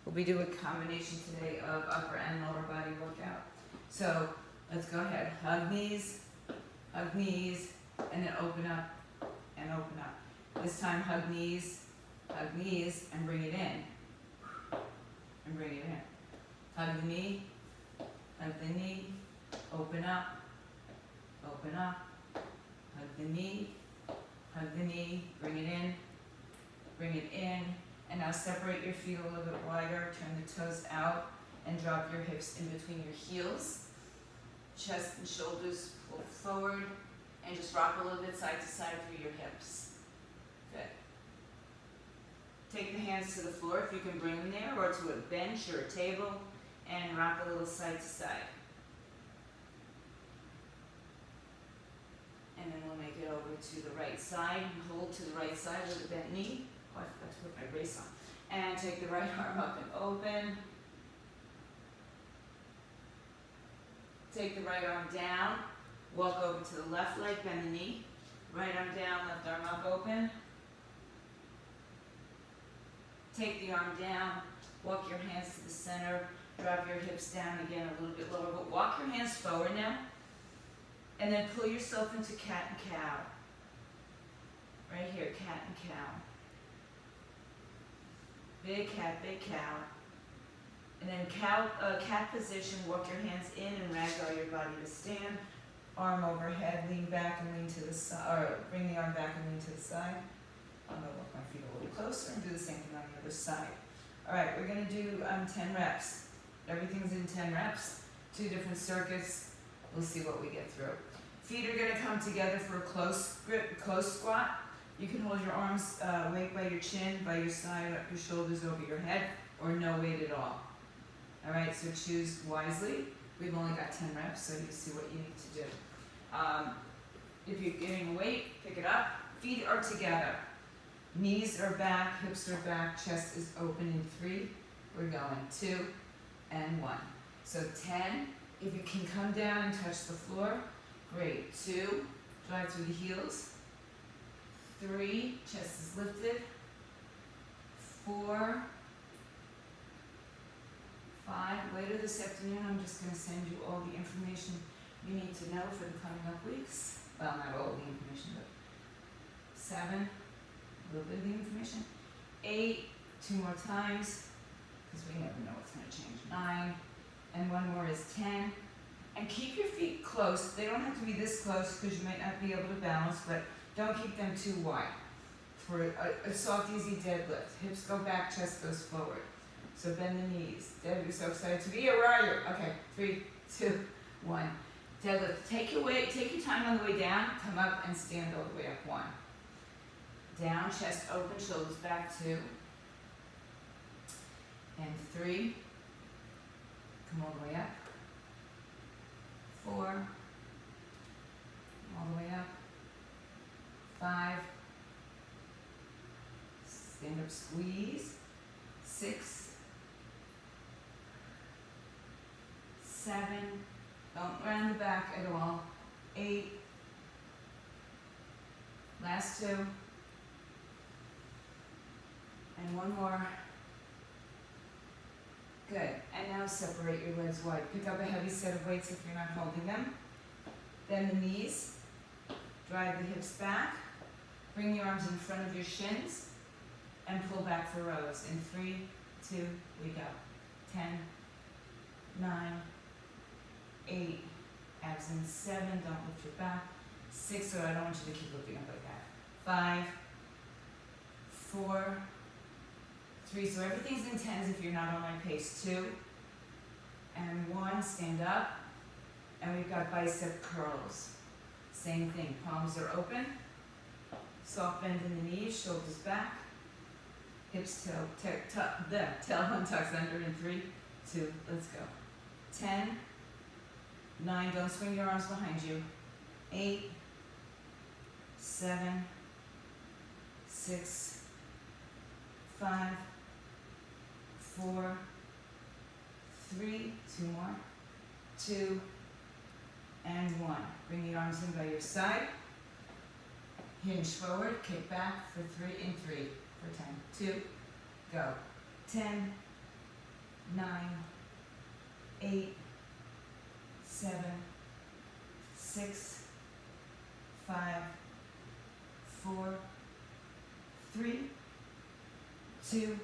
We'll be doing a combination today of upper and lower body workout. So let's go ahead. Hug knees, and then open up and open up. This time hug knees, and bring it in. And bring it in. Hug the knee, open up, hug the knee, bring it in, and now separate your feet a little bit wider, turn the toes out, and drop your hips in between your heels. Chest and shoulders pull forward, and just rock a little bit side to side through your hips. Good. Take the hands to the floor if you can bring them there, or to a bench or a table, and rock a little side to side. And then we'll make it over to the right side, and hold to the right side with a bent knee. Oh, I forgot to put my brace on. And take the right arm up and open. Take the right arm down. Walk over to the left leg, bend the knee. Right arm down, left arm up, open. Take the arm down. Walk your hands to the center. Drop your hips down again a little bit lower. But walk your hands forward now. And then pull yourself into cat and cow. Right here, cat and cow. Big cat, big cow. And then cat position, walk your hands in and ragdoll your body to stand. Arm overhead, lean back and lean to the side, or bring the arm back and lean to the side. I'm gonna walk my feet a little closer and do the same thing on the other side. All right, we're gonna do 10 reps. Everything's in 10 reps, 2 different circuits. We'll see what we get through. Feet are gonna come together for a close grip, close squat. You can hold your arms weight by your chin, by your side, up your shoulders, over your head, or no weight at all. All right, so choose wisely. We've only got 10 reps, so you see what you need to do. If you're getting weight, pick it up. Feet are together. Knees are back, hips are back, chest is open in 3. We're going 2 and 1. So 10, if you can come down and touch the floor, great. 2, drive through the heels. 3, chest is lifted. 4, 5. Later this afternoon, I'm just going to send you all the information you need to know for the coming up weeks. Well, not all the information, but 7, a little bit of the information. 8, 2 more times, because we never know what's going to change. 9, and 1 more is 10. And keep your feet close. They don't have to be this close because you might not be able to balance, but don't keep them too wide. For a soft, easy deadlift, hips go back, chest goes forward. So bend the knees. Deb, you're so excited to be here. Where are you? Okay, 3, 2, 1. Deadlift. Take your time on the way down. Come up and stand all the way up. 1. Down, chest open, shoulders back. 2. And 3. Come all the way up. 4. All the way up. 5. Stand up, squeeze. 6. 7. Don't round the back at all. 8. Last 2. And 1 more. Good. And now separate your legs wide. Pick up a heavy set of weights if you're not holding them. Bend the knees. Drive the hips back. Bring the arms in front of your shins. And pull back for rows. In 3, 2, we go. 10, 9, 8, abs in 7, don't lift your back. 6, or I don't want you to keep lifting up like that. 5, 4, 3, so everything's in 10s if you're not on my pace. 2, and 1, stand up. And we've got bicep curls. Same thing, palms are open. Soft bend in the knees, shoulders back. Hips tailbone tucks under in 3, 2, let's go. 10, 9, don't swing your arms behind you. 8, 7, 6, 5, 4, 3, 2 more, 2, and 1. Bring the arms in by your side. Hinge forward, kick back for 3 and 3 for 10. 2, go. 10, 9, 8, 7, 6, 5, 4, 3, 2,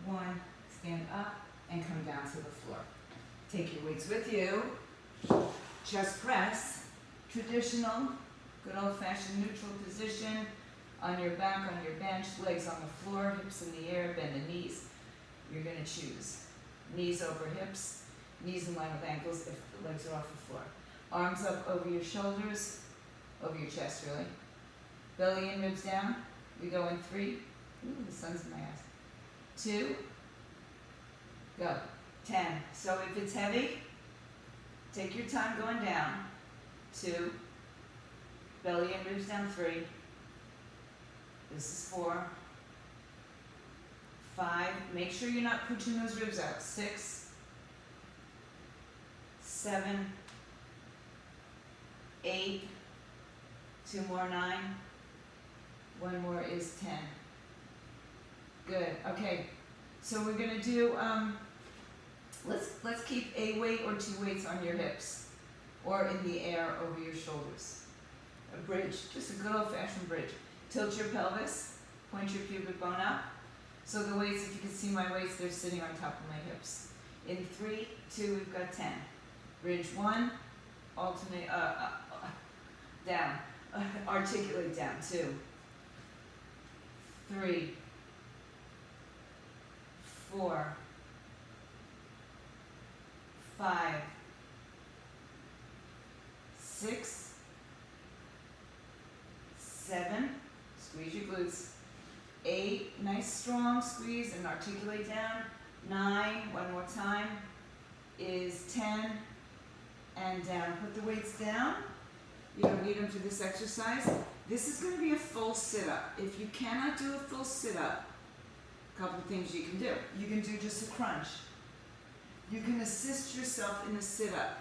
1. Stand up and come down to the floor. Take your weights with you. Chest press. Traditional, good old-fashioned neutral position. On your back, on your bench, legs on the floor, hips in the air, bend the knees. You're going to choose. Knees over hips, knees in line with ankles if the legs are off the floor. Arms up over your shoulders, over your chest really. Belly in, ribs down. We go in 3. Ooh, the sun's in my eyes. 2. Go. 10. So if it's heavy, take your time going down. 2. Belly in, ribs down. 3. This is 4. 5. Make sure you're not pushing those ribs out. 6. 7. 8. 2 more. 9. 1 more is 10. Good. Okay. So we're gonna do. Let's keep a weight or 2 weights on your hips, or in the air over your shoulders. A bridge, just a good old-fashioned bridge. Tilt your pelvis, point your pubic bone up. So the weights, if you can see my weights, they're sitting on top of my hips. In 3, 2, we've got 10. Bridge 1, alternate, down, articulate down. 2, 3, 4, 5, 6, 7, squeeze your glutes. 8, nice strong squeeze and articulate down. 9, one more time, is 10, and down. Put the weights down. You don't need them for this exercise. This is going to be a full sit-up. If you cannot do a full sit-up, a couple of things you can do. You can do just a crunch. You can assist yourself in a sit-up,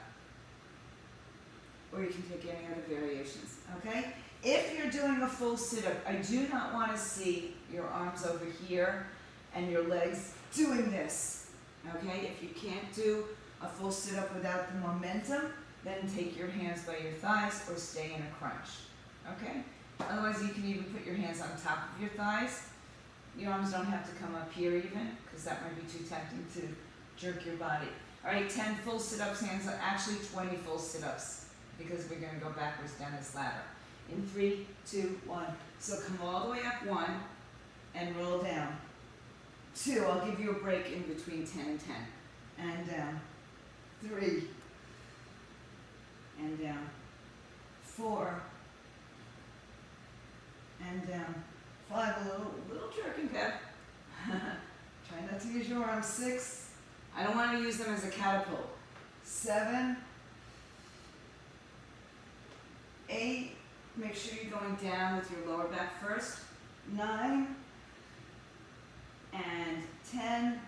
or you can take any other variations, okay? If you're doing a full sit-up, I do not want to see your arms over here and your legs doing this, okay? If you can't do a full sit-up without the momentum, then take your hands by your thighs or stay in a crunch, okay? Otherwise, you can even put your hands on top of your thighs. Your arms don't have to come up here even, because that might be too tempting to jerk your body. All right, 10 full sit-ups, hands up, actually 20 full sit-ups, because we're going to go backwards down this ladder. In 3, 2, 1. So come all the way up 1 and roll down. 2, I'll give you a break in between 10 and 10. And down. 3. And down. 4. And down. 5, a little jerking, Bev. Try not to use your arms. 6. I don't want to use them as a catapult. 7. 8. Make sure you're going down with your lower back first. 9. And 10.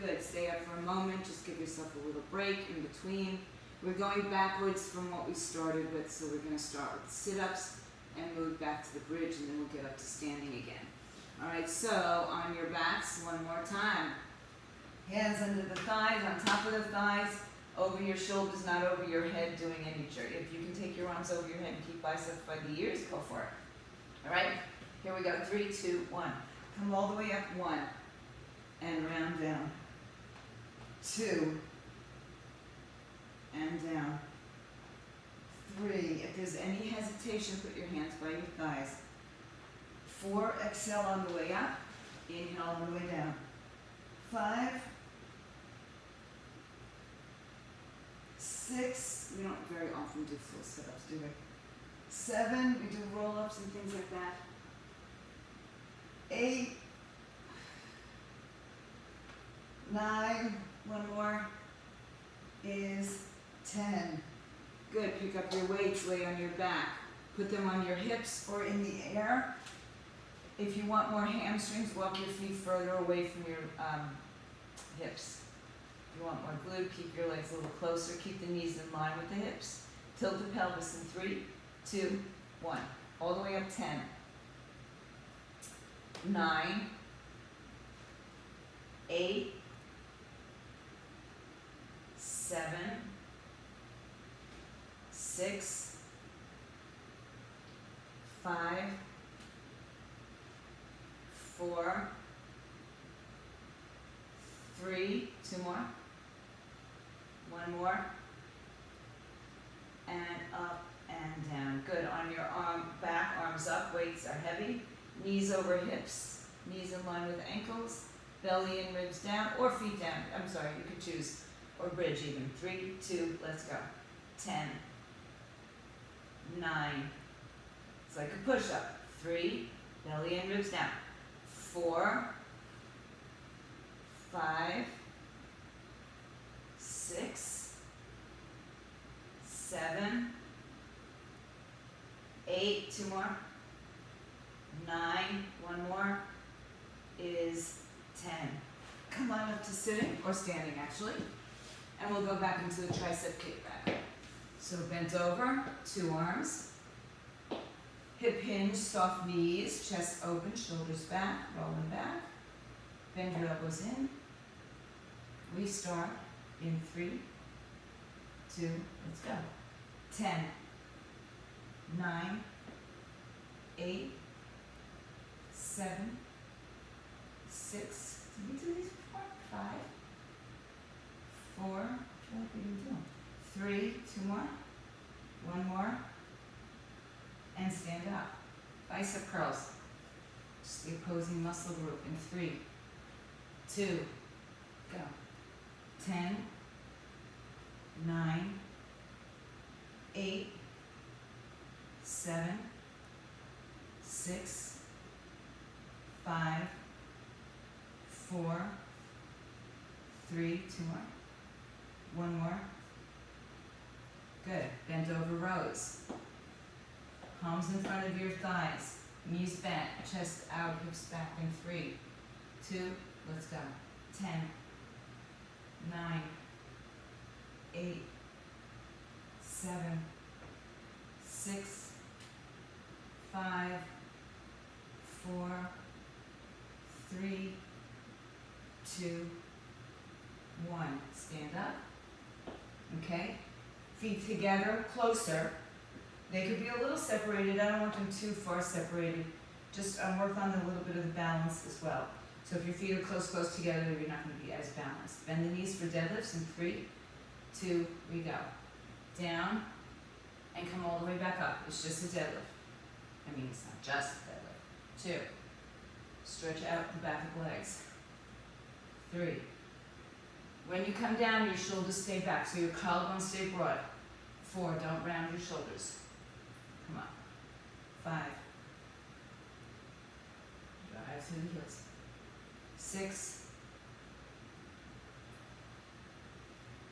Good. Stay up for a moment. Just give yourself a little break in between. We're going backwards from what we started with, so we're going to start with sit-ups and move back to the bridge, and then we'll get up to standing again. All right, so on your backs, one more time. Hands under the thighs, on top of the thighs, over your shoulders, not over your head, doing any jerk. If you can take your arms over your head and keep biceps by the ears, go for it. All right, here we go. 3, 2, 1. Come all the way up. 1. And round down. 2. And down. 3. If there's any hesitation, put your hands by your thighs. 4. Exhale on the way up. Inhale on the way down. 5. 6. We don't very often do full sit-ups, do we? 7. We do roll-ups and things like that. 8. 9. One more is 10. Good. Pick up your weights, lay on your back. Put them on your hips or in the air. If you want more hamstrings, walk your feet further away from your hips. If you want more glute, keep your legs a little closer. Keep the knees in line with the hips. Tilt the pelvis in 3, 2, 1. All the way up. 10. 9. 8. 6, 5, 4, 3, 2 more, 1 more, and up and down. Good. On your back, arms up, weights are heavy, knees over hips, knees in line with ankles, belly and ribs down, or feet down. I'm sorry, you could choose, or bridge even. 3, 2, let's go. 10, 9, it's like a push-up. 3, belly and ribs down. 4, 5, 6, 7, 8, 2 more, 9, 1 more, is 10. Come on up to sitting, or standing actually, and we'll go back into the tricep kickback. So bent over, 2 arms, hip hinge, soft knees, chest open, shoulders back, rolling back, bend your elbows in, restart in 3, 2, let's go. 10, 9, 8, 7, 6, did we do these before? 5, 4, I feel like we didn't do them. 3, 2 more, 1 more, and stand up. Bicep curls, just the opposing muscle group in 3, 2, go. 10, 9, 8, 7, 6, 5, 4, 3, 2 more, 1 more. Good. Bent over rows. Palms in front of your thighs, knees bent, chest out, hips back in 3, 2, let's go. 10, 9, 8, 7, 6, 5, 4, 3, 2, 1. Stand up. Okay? Feet together, closer. They could be a little separated. I don't want them too far separated. Just work on a little bit of the balance as well. So if your feet are close together, you're not going to be as balanced. Bend the knees for deadlifts in 3, 2, we go. Down, and come all the way back up. It's just a deadlift. I mean, it's not just a deadlift. 2, stretch out the back of the legs. 3, when you come down, your shoulders stay back, so your collarbones stay broad. 4, don't round your shoulders. Come on. 5, drive through the heels. 6,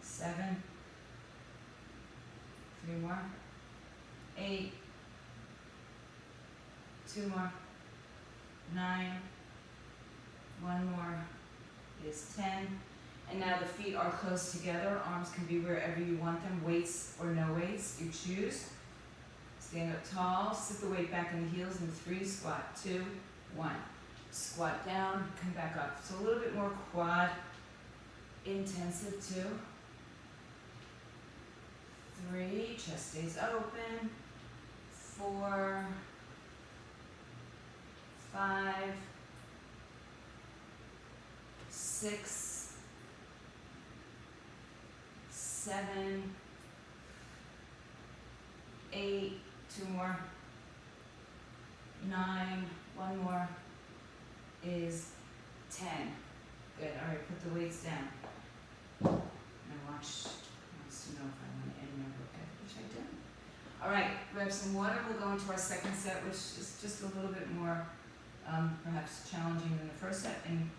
7, 3 more, 8, 2 more, 9, 1 more is 10. And now the feet are close together. Arms can be wherever you want them, weights or no weights, you choose. Stand up tall, sit the weight back in the heels in 3, squat, 2, 1. Squat down, come back up. So a little bit more quad intensive, 2, 3, chest stays open, 4, 5, 6, 7, 8, 2 more, 9, 1 more, is 10. Good, all right, put the weights down. And watch, wants to know if I want to end my workout, which I do. All right, grab some water, we'll go into our second set, which is just a little bit more, perhaps challenging than the first set, and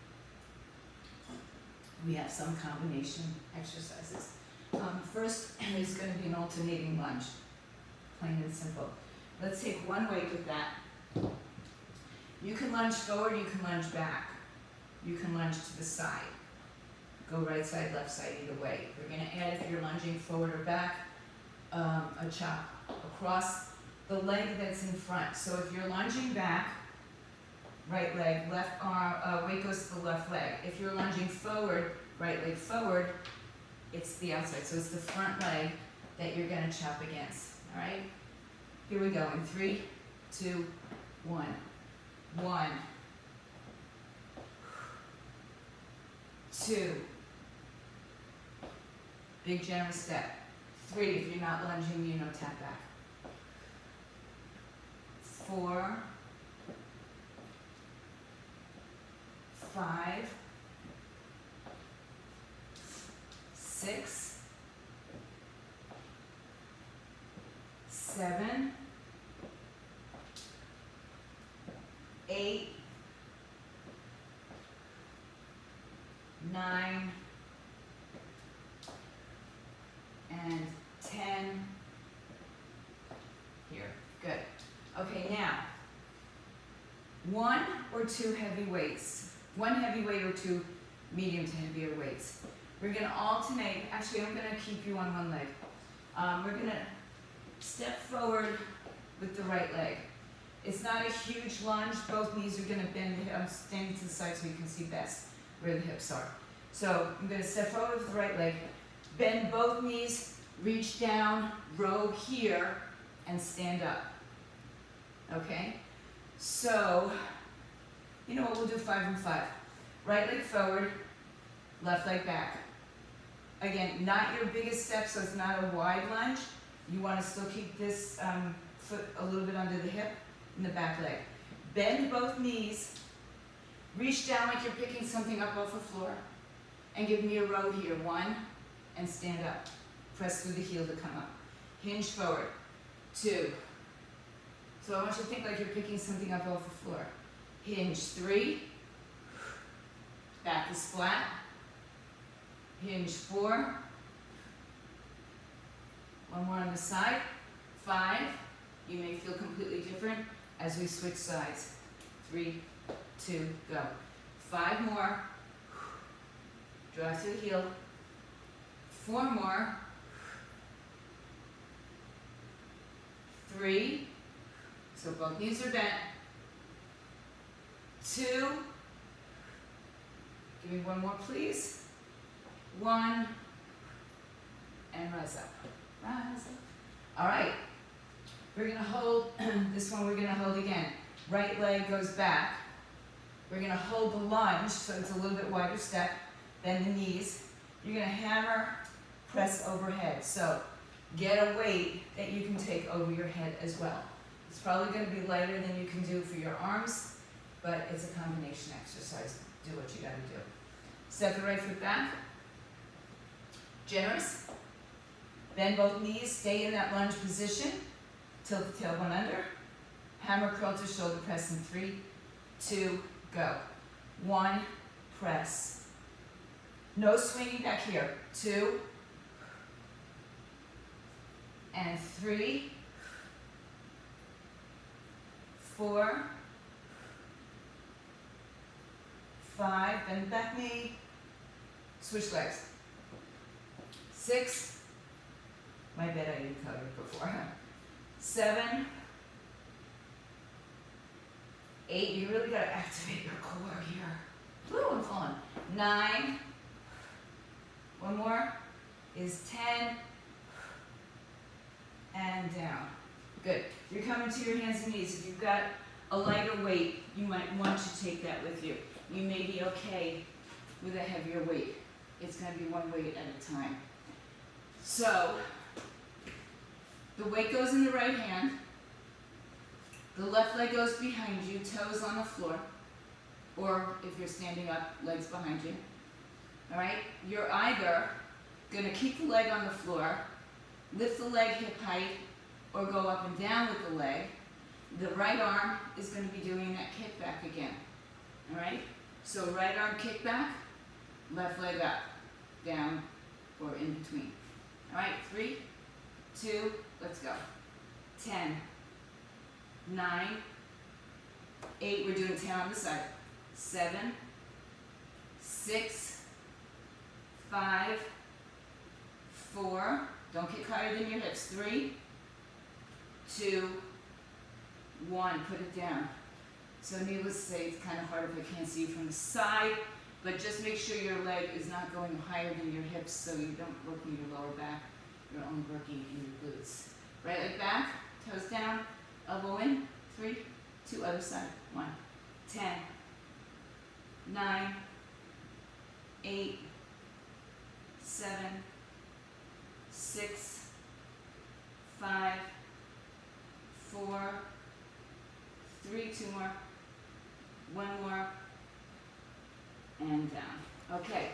we have some combination exercises. First is going to be an alternating lunge, plain and simple. Let's take one weight with that. You can lunge forward, you can lunge back. You can lunge to the side. Go right side, left side, either way. We're going to add, if you're lunging forward or back, a chop across the leg that's in front. So if you're lunging back, right leg, left arm, weight goes to the left leg. If you're lunging forward, right leg forward, it's the outside. So it's the front leg that you're going to chop against. All right? Here we go in 3, 2, 1. 1, 2. Big generous step. 3, if you're not lunging, tap back. 4, 5, 6, 7, 8, 9, and 10. Here, good. Okay, now, 1 or 2 heavy weights. 1 heavy weight or 2 medium to heavier weights. We're gonna alternate, actually I'm gonna keep you on one leg. We're gonna step forward with the right leg. It's not a huge lunge, both knees are gonna bend. I'm standing to the side so you can see best where the hips are. So I'm gonna step forward with the right leg, bend both knees, reach down, row here, and stand up. Okay? So, you know what, we'll do 5 and 5. Right leg forward, left leg back. Again, not your biggest step, so it's not a wide lunge. You want to still keep this foot a little bit under the hip and the back leg. Bend both knees, reach down like you're picking something up off the floor, and give me a row here. 1, and stand up. Press through the heel to come up. Hinge forward. 2. So I want you to think like you're picking something up off the floor. Hinge. 3. Back is flat. Hinge. 4. 1 more on the side. 5. You may feel completely different as we switch sides. 3, 2, go. 5 more. Draw to the heel. 4 more. 3. So both knees are bent. 2. Give me 1 more, please. 1. And rise up. Rise up. All right. We're going to hold, this one we're going to hold again. Right leg goes back. We're going to hold the lunge, so it's a little bit wider step. Bend the knees. You're going to hammer, press overhead. So get a weight that you can take over your head as well. It's probably going to be lighter than you can do for your arms, but it's a combination exercise. Do what you got to do. Step the right foot back. Generous. Bend both knees. Stay in that lunge position. Tilt the tailbone under. Hammer curl to shoulder press in 3, 2, go. 1, press. No swinging back here. 2, and 3, 4, 5, bend back knee, switch legs. 6, my bad, I didn't tell you before. 7, 8, you really gotta activate your core here. Woo, I'm falling. 9, 1 more is 10, and down. Good. You're coming to your hands and knees. If you've got a lighter weight, you might want to take that with you. You may be okay with a heavier weight. It's going to be 1 weight at a time. So, the weight goes in the right hand. The left leg goes behind you, toes on the floor. Or if you're standing up, legs behind you. All right? You're either going to keep the leg on the floor, lift the leg hip height, or go up and down with the leg. The right arm is going to be doing that kickback again. All right? So right arm kickback, left leg up, down, or in between. All right, 3, 2, let's go. 10, 9, 8, we're doing 10 on the side. 7, 6, 5, 4, don't get higher than your hips. 3, 2, 1, put it down. So needless to say, it's kind of hard if I can't see you from the side, but just make sure your leg is not going higher than your hips so you don't work in your lower back. You're only working in your glutes. Right leg back, toes down, elbow in, 3, 2, other side, 1, 10, 9, 8, 7, 6, 5, 4, 3, 2 more, 1 more, and down. Okay,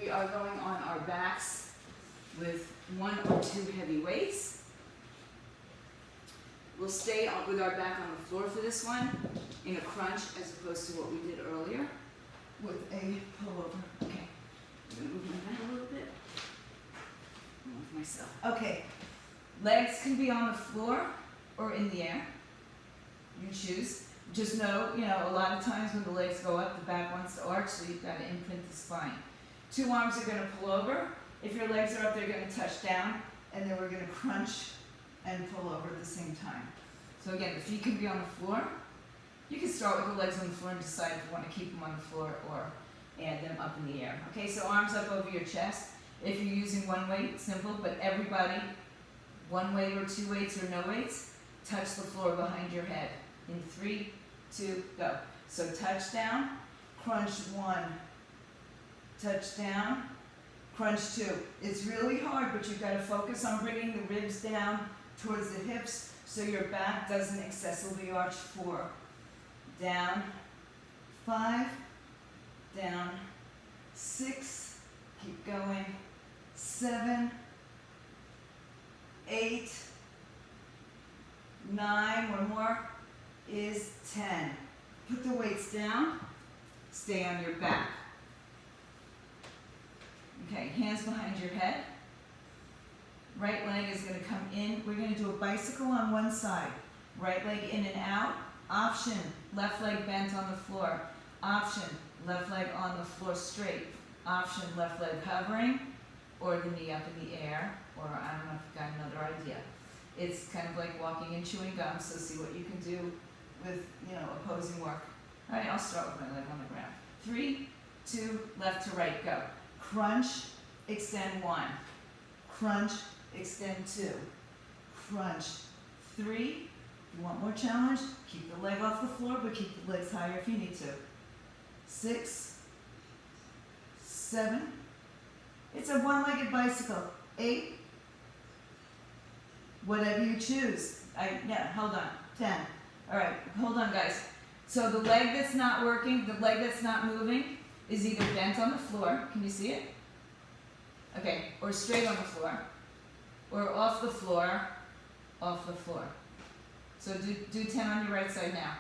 we are going on our backs with 1 or 2 heavy weights. We'll stay with our back on the floor for this one in a crunch as opposed to what we did earlier with a pullover. Okay, I'm going to move my back a little bit. Move myself. Okay, legs can be on the floor or in the air. You choose. Just know, a lot of times when the legs go up, the back wants to arch, so you've got to imprint the spine. 2 arms are going to pull over. If your legs are up, they're going to touch down, and then we're going to crunch and pull over at the same time. So again, the feet can be on the floor. You can start with the legs on the floor and decide if you want to keep them on the floor or add them up in the air. Okay, so arms up over your chest. If you're using 1 weight, simple, but everybody, 1 weight or 2 weights or no weights, touch the floor behind your head. In 3, 2, go. So touch down, crunch 1, touch down, crunch 2. It's really hard, but you've got to focus on bringing the ribs down towards the hips so your back doesn't excessively arch. 4, down, 5, down, 6, keep going, 7, 8, 9, 1 more, is 10. Put the weights down, stay on your back. Okay, hands behind your head. Right leg is going to come in. We're going to do a bicycle on one side. Right leg in and out. Option, left leg bent on the floor. Option, left leg on the floor straight. Option, left leg hovering, or the knee up in the air, or I don't know if you've got another idea. It's kind of like walking and chewing gum, so see what you can do with, opposing work. All right, I'll start with my leg on the ground. 3, 2, left to right, go. Crunch, extend 1. Crunch, extend 2. Crunch, 3. You want more challenge? Keep the leg off the floor, but keep the legs higher if you need to. 6, 7. It's a one-legged bicycle. 8. Whatever you choose. Hold on. 10. All right, hold on, guys. So the leg that's not working, the leg that's not moving, is either bent on the floor. Can you see it? Okay, or straight on the floor, or off the floor, off the floor. So do 10 on your right side now.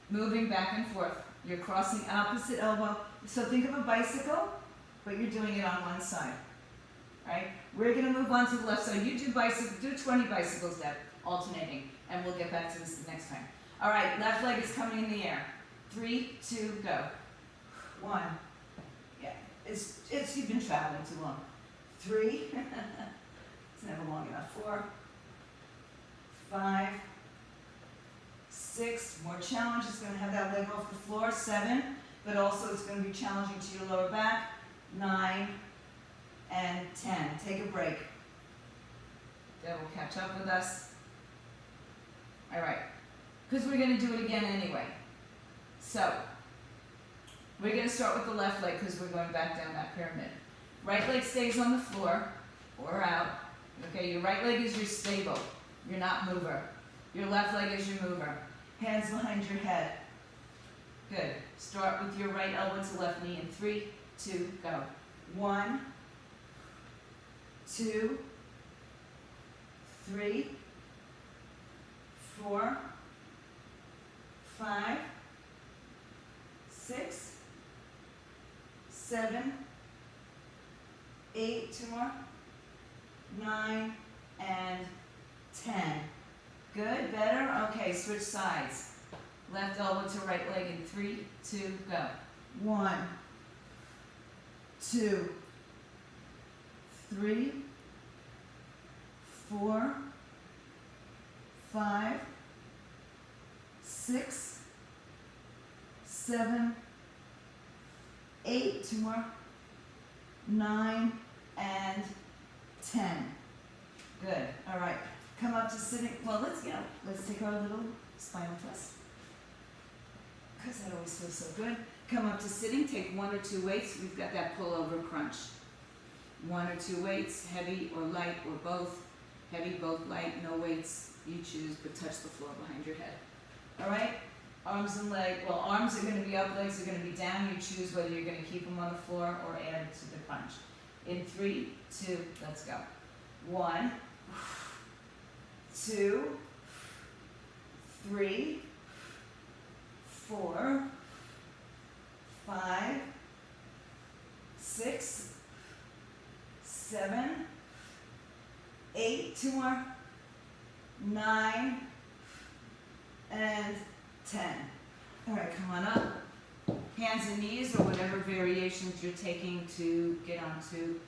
Moving back and forth. You're crossing opposite elbow. So think of a bicycle, but you're doing it on one side. Right? We're going to move on to the left side. You do 20 bicycles, Deb, alternating, and we'll get back to this the next time. All right, left leg is coming in the air. 3, 2, go. 1. Yeah, it's you've been traveling too long. 3. It's never long enough. 4, 5, 6. More challenge. It's going to have that leg off the floor. 7, but also it's going to be challenging to your lower back. 9. And 10. Take a break. That will catch up with us. All right. Because we're going to do it again anyway. So, we're going to start with the left leg because we're going back down that pyramid. Right leg stays on the floor or out. Okay, your right leg is your stable. You're not mover. Your left leg is your mover. Hands behind your head. Good. Start with your right elbow to left knee in 3, 2, go. 1, 2, 3, 4, 5, 6, 7, 8, 2 more, 9, and 10. Good, better? Okay, switch sides. Left elbow to right leg in 3, 2, go. 1, 2, 3, 4, 5, 6, 7, 8, 2 more, 9, and 10. Good, all right. Come up to sitting, well, let's take our little spinal test. Because that always feels so good. Come up to sitting, take 1 or 2 weights. We've got that pull-over crunch. 1 or 2 weights, heavy or light or both. Heavy, both light, no weights. You choose, but touch the floor behind your head. All right? Arms and legs. Well, arms are going to be up, legs are going to be down. You choose whether you're going to keep them on the floor or add to the crunch. In 3, 2, let's go. 1, 2, 3, 4, 5, 6, 7, 8, 2 more, 9, and 10. All right, come on up. Hands and knees or whatever variations you're taking to get onto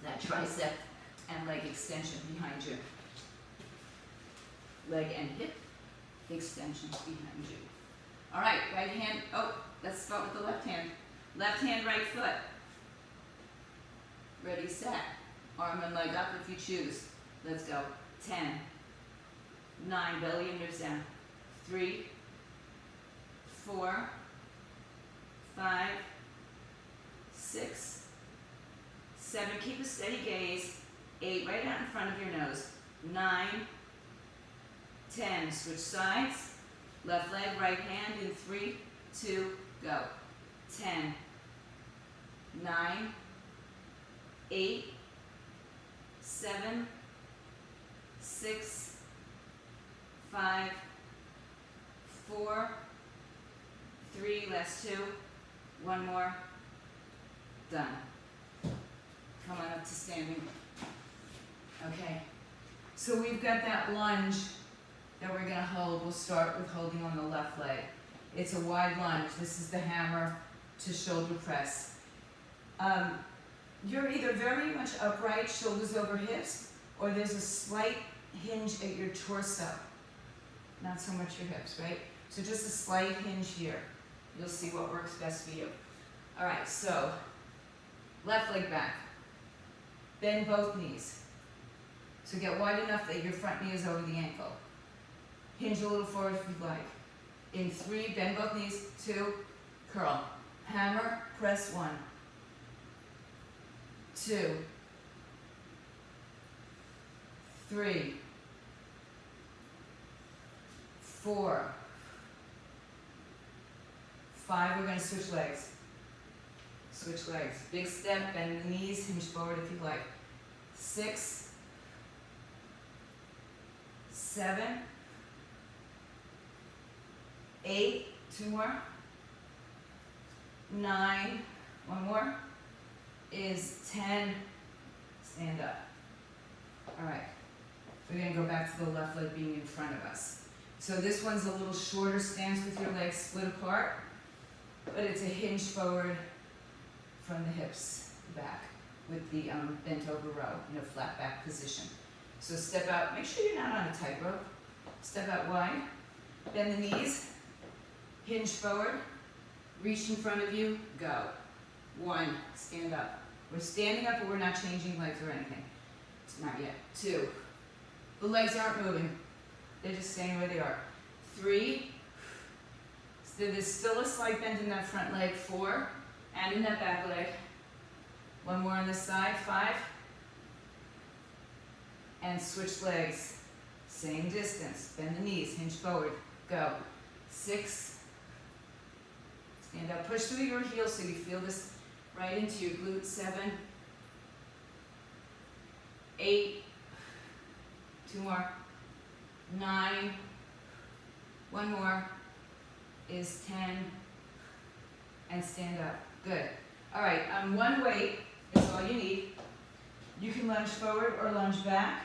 that tricep and leg extension behind you. Leg and hip extensions behind you. All right, right hand, let's start with the left hand. Left hand, right foot. Ready, set. Arm and leg up if you choose. Let's go. 10, 9, belly and ribs down. 3, 4, 5, 6, 7, keep a steady gaze. 8, right out in front of your nose. 9, 10, switch sides. Left leg, right hand in 3, 2, go. 10, 9, 8, 7, 6, 5, 4, 3, last 2, 1 more, done. Come on up to standing. Okay, so we've got that lunge that we're gonna hold. We'll start with holding on the left leg. It's a wide lunge. This is the hammer to shoulder press. You're either very much upright, shoulders over hips, or there's a slight hinge at your torso. Not so much your hips, right? So just a slight hinge here. You'll see what works best for you. All right, so left leg back. Bend both knees. So get wide enough that your front knee is over the ankle. Hinge a little forward if you'd like. In 3, bend both knees. 2, curl. Hammer, press 1. 2, 3, 4, 5, we're going to switch legs. Switch legs. Big step, bend the knees, hinge forward if you like. 6, 7, 8, 2 more. 9, 1 more. Is 10, stand up. All right, we're gonna go back to the left leg being in front of us. So this one's a little shorter stance with your legs split apart, but it's a hinge forward from the hips back with the bent over row in a flat back position. So step out, make sure you're not on a tightrope. Step out wide, bend the knees, hinge forward, reach in front of you, go. 1, stand up. We're standing up, but we're not changing legs or anything. Not yet. 2, the legs aren't moving. They're just staying where they are. 3, so there's still a slight bend in that front leg. 4, and in that back leg. 1 more on this side. 5, and switch legs. Same distance. Bend the knees, hinge forward. Go. 6, stand up. Push through your heels so you feel this right into your glutes. 7, 8, 2 more, 9, 1 more, is 10, and stand up. Good. All right, 1 weight is all you need. You can lunge forward or lunge back.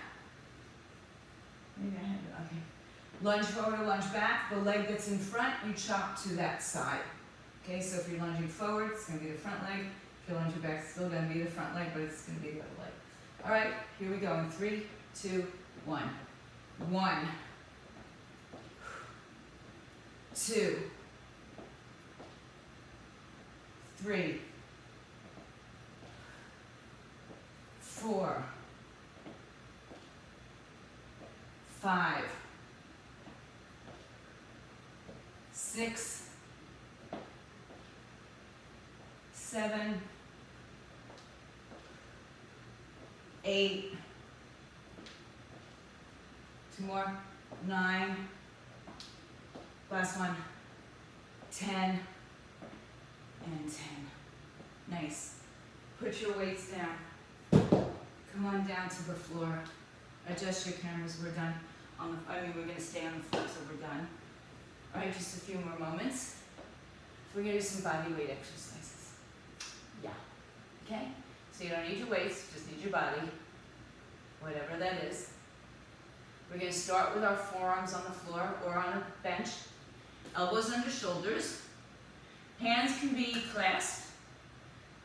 Maybe I have it, okay. Lunge forward or lunge back. The leg that's in front, you chop to that side. Okay, so if you're lunging forward, it's going to be the front leg. If you're lunging back, it's still going to be the front leg, but it's going to be the other leg. All right, here we go in 3, 2, 1. 1, 2, 3, 4, 5, 6, 7, 8, 2 more, 9, last one, 10, and 10. Nice. Put your weights down. Come on down to the floor. Adjust your cameras. We're done. We're going to stay on the floor till we're done. All right, just a few more moments. We're going to do some body weight exercises. Yeah. Okay? So you don't need your weights, just need your body, whatever that is. We're going to start with our forearms on the floor or on a bench. Elbows under shoulders. Hands can be clasped.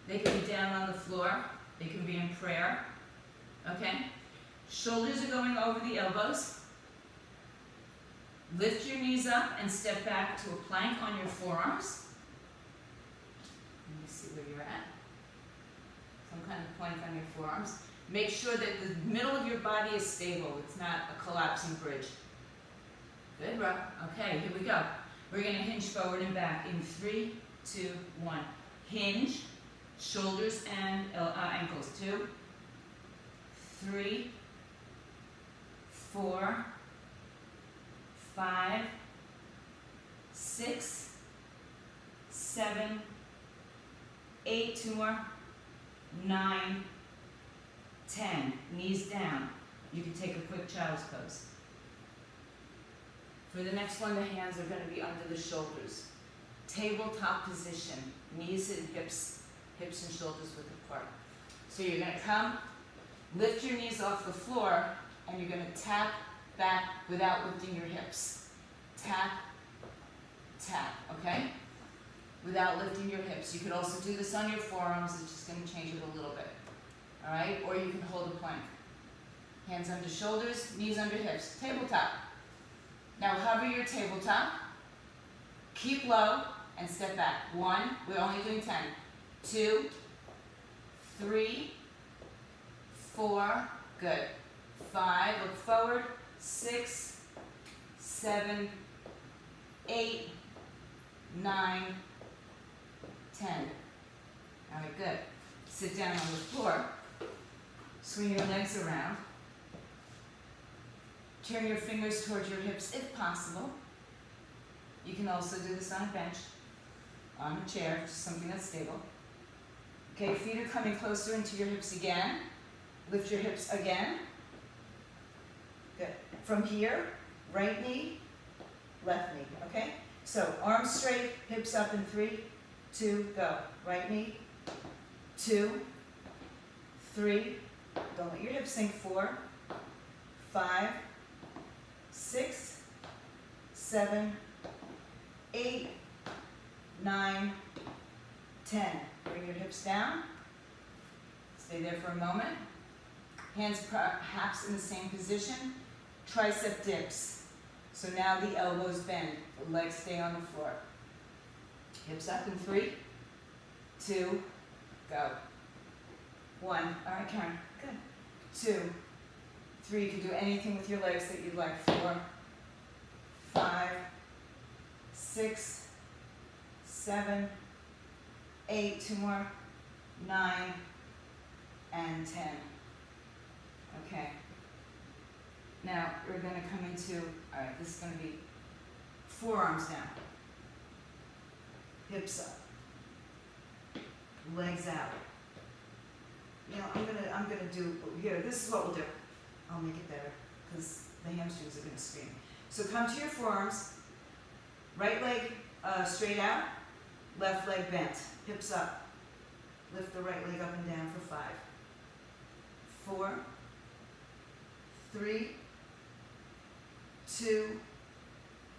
They can be down on the floor. They can be in prayer. Okay? Shoulders are going over the elbows. Lift your knees up and step back to a plank on your forearms. Let me see where you're at. Some kind of plank on your forearms. Make sure that the middle of your body is stable. It's not a collapsing bridge. Good, bro. Okay, here we go. We're going to hinge forward and back in 3, 2, 1. Hinge, shoulders and ankles. 2, 3, 4, 5, 6, 7, 8, 2 more, 9, 10. Knees down. You can take a quick child's pose. For the next one, the hands are going to be under the shoulders. Tabletop position. Knees and hips and shoulders width apart. So you're going to come, lift your knees off the floor, and you're going to tap back without lifting your hips. Tap, tap, okay? Without lifting your hips. You could also do this on your forearms. It's just going to change it a little bit. All right? Or you can hold a plank. Hands under shoulders, knees under hips. Tabletop. Now hover your tabletop. Keep low and step back. 1, we're only doing 10. 2, 3, 4, good. 5, look forward. 6, 7, 8, 9, 10. All right, good. Sit down on the floor. Swing your legs around. Turn your fingers towards your hips if possible. You can also do this on a bench, on a chair, just something that's stable. Okay, feet are coming closer into your hips again. Lift your hips again. Good. From here, right knee, left knee, okay? So arms straight, hips up in 3, 2, go. Right knee, 2, 3, don't let your hips sink, 4, 5, 6, 7, 8, 9, 10. Bring your hips down. Stay there for a moment. Hands perhaps in the same position. Tricep dips. So now the elbows bend. The legs stay on the floor. Hips up in 3, 2, go. 1. All right, Karen. Good. 2, 3. You can do anything with your legs that you'd like. 4, 5, 6, 7, 8. 2 more. 9, and 10. Okay. Now we're going to come into, all right, this is going to be forearms down. Hips up. Legs out. You know, I'm gonna do here. This is what we'll do. I'll make it better because the hamstrings are gonna scream. So come to your forearms. Right leg straight out. Left leg bent. Hips up. Lift the right leg up and down for 5, 4, 3, 2,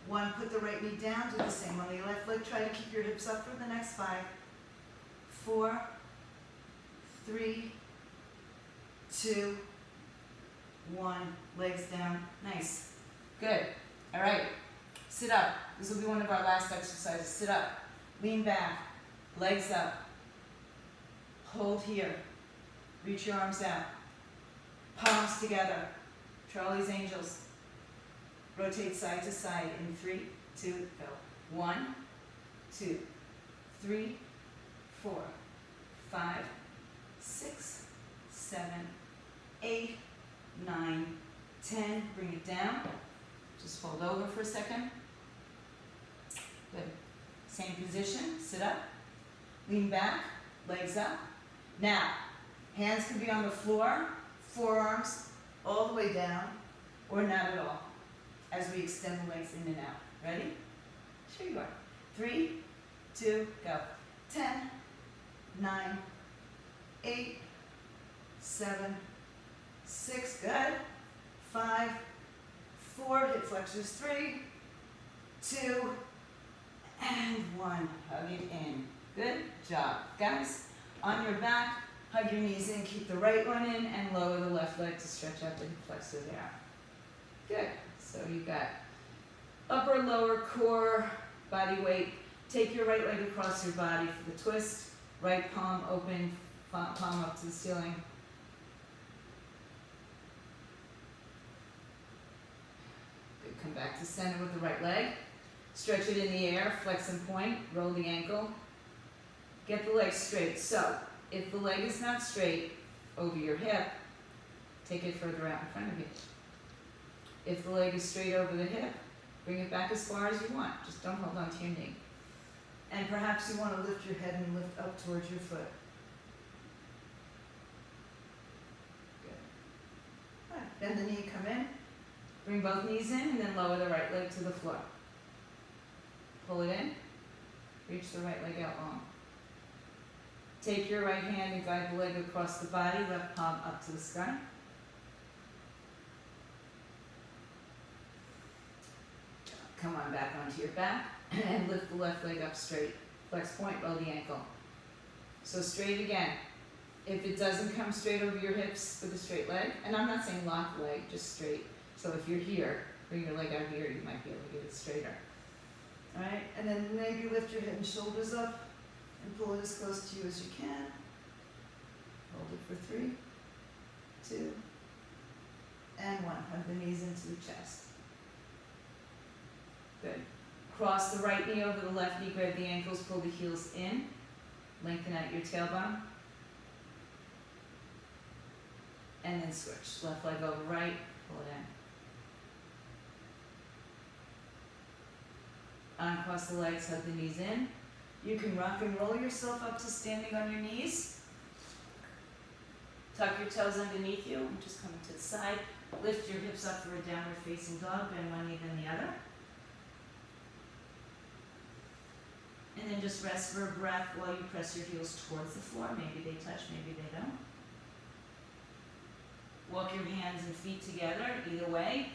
1. Put the right knee down. Do the same on the left leg. Try to keep your hips up for the next 5, 4, 3, 2, 1. Legs down. Nice. Good. All right. Sit up. This will be one of our last exercises. Sit up. Lean back. Legs up. Hold here. Reach your arms out. Palms together. Charlie's Angels. Rotate side to side in 3, 2, go. 1, 2, 3, 4, 5, 6, 7, 8, 9, 10. Bring it down. Just fold over for a second. Good. Same position. Sit up. Lean back. Legs up. Now, hands can be on the floor. Forearms all the way down, or not at all, as we extend the legs in and out. Ready? Sure you are. 3, 2, go. 10, 9, 8, 7, 6, good. 5, 4, hip flexors, 3, 2, and 1. Hug it in. Good job. Guys, on your back, hug your knees in, keep the right one in, and lower the left leg to stretch out the hip flexor there. Good. So you got upper, lower core, body weight. Take your right leg across your body for the twist. Right palm open, palm up to the ceiling. Good. Come back to center with the right leg. Stretch it in the air, flex and point, roll the ankle. Get the leg straight. So, if the leg is not straight over your hip, take it further out in front of you. If the leg is straight over the hip, bring it back as far as you want. Just don't hold on to your knee. And perhaps you want to lift your head and lift up towards your foot. Good. All right. Bend the knee, come in. Bring both knees in, and then lower the right leg to the floor. Pull it in. Reach the right leg out long. Take your right hand and guide the leg across the body, left palm up to the sky. Come on back onto your back and lift the left leg up straight. Flex point, roll the ankle. So straight again. If it doesn't come straight over your hips with a straight leg, and I'm not saying lock the leg, just straight. So if you're here, bring your leg out here, you might be able to get it straighter. All right, and then maybe lift your head and shoulders up and pull it as close to you as you can. Hold it for 3, 2, and 1. Hug the knees into the chest. Good. Cross the right knee over the left knee, grab the ankles, pull the heels in. Lengthen out your tailbone. And then switch. Left leg over right, pull it in. Uncross the legs, hug the knees in. You can rock and roll yourself up to standing on your knees. Tuck your toes underneath you and just come to the side. Lift your hips up for a downward facing dog, bend one knee then the other. And then just rest for a breath while you press your heels towards the floor. Maybe they touch, maybe they don't. Walk your hands and feet together, either way.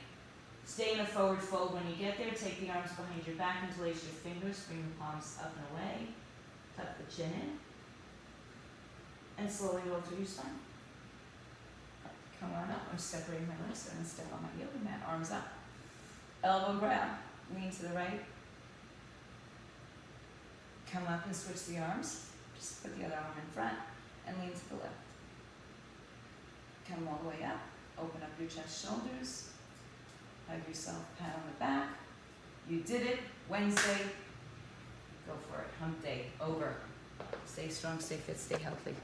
Stay in a forward fold when you get there. Take the arms behind your back, interlace your fingers, bring the palms up and away. Tuck the chin in. And slowly roll through your spine. Come on up. I'm separating my legs so I'm going to step on my yoga mat. Arms up. Elbow grab. Lean to the right. Come up and switch the arms. Just put the other arm in front and lean to the left. Come all the way up. Open up your chest, shoulders. Hug yourself, pat on the back. You did it. Wednesday. Go for it. Hump day. Over. Stay strong, stay fit, stay healthy.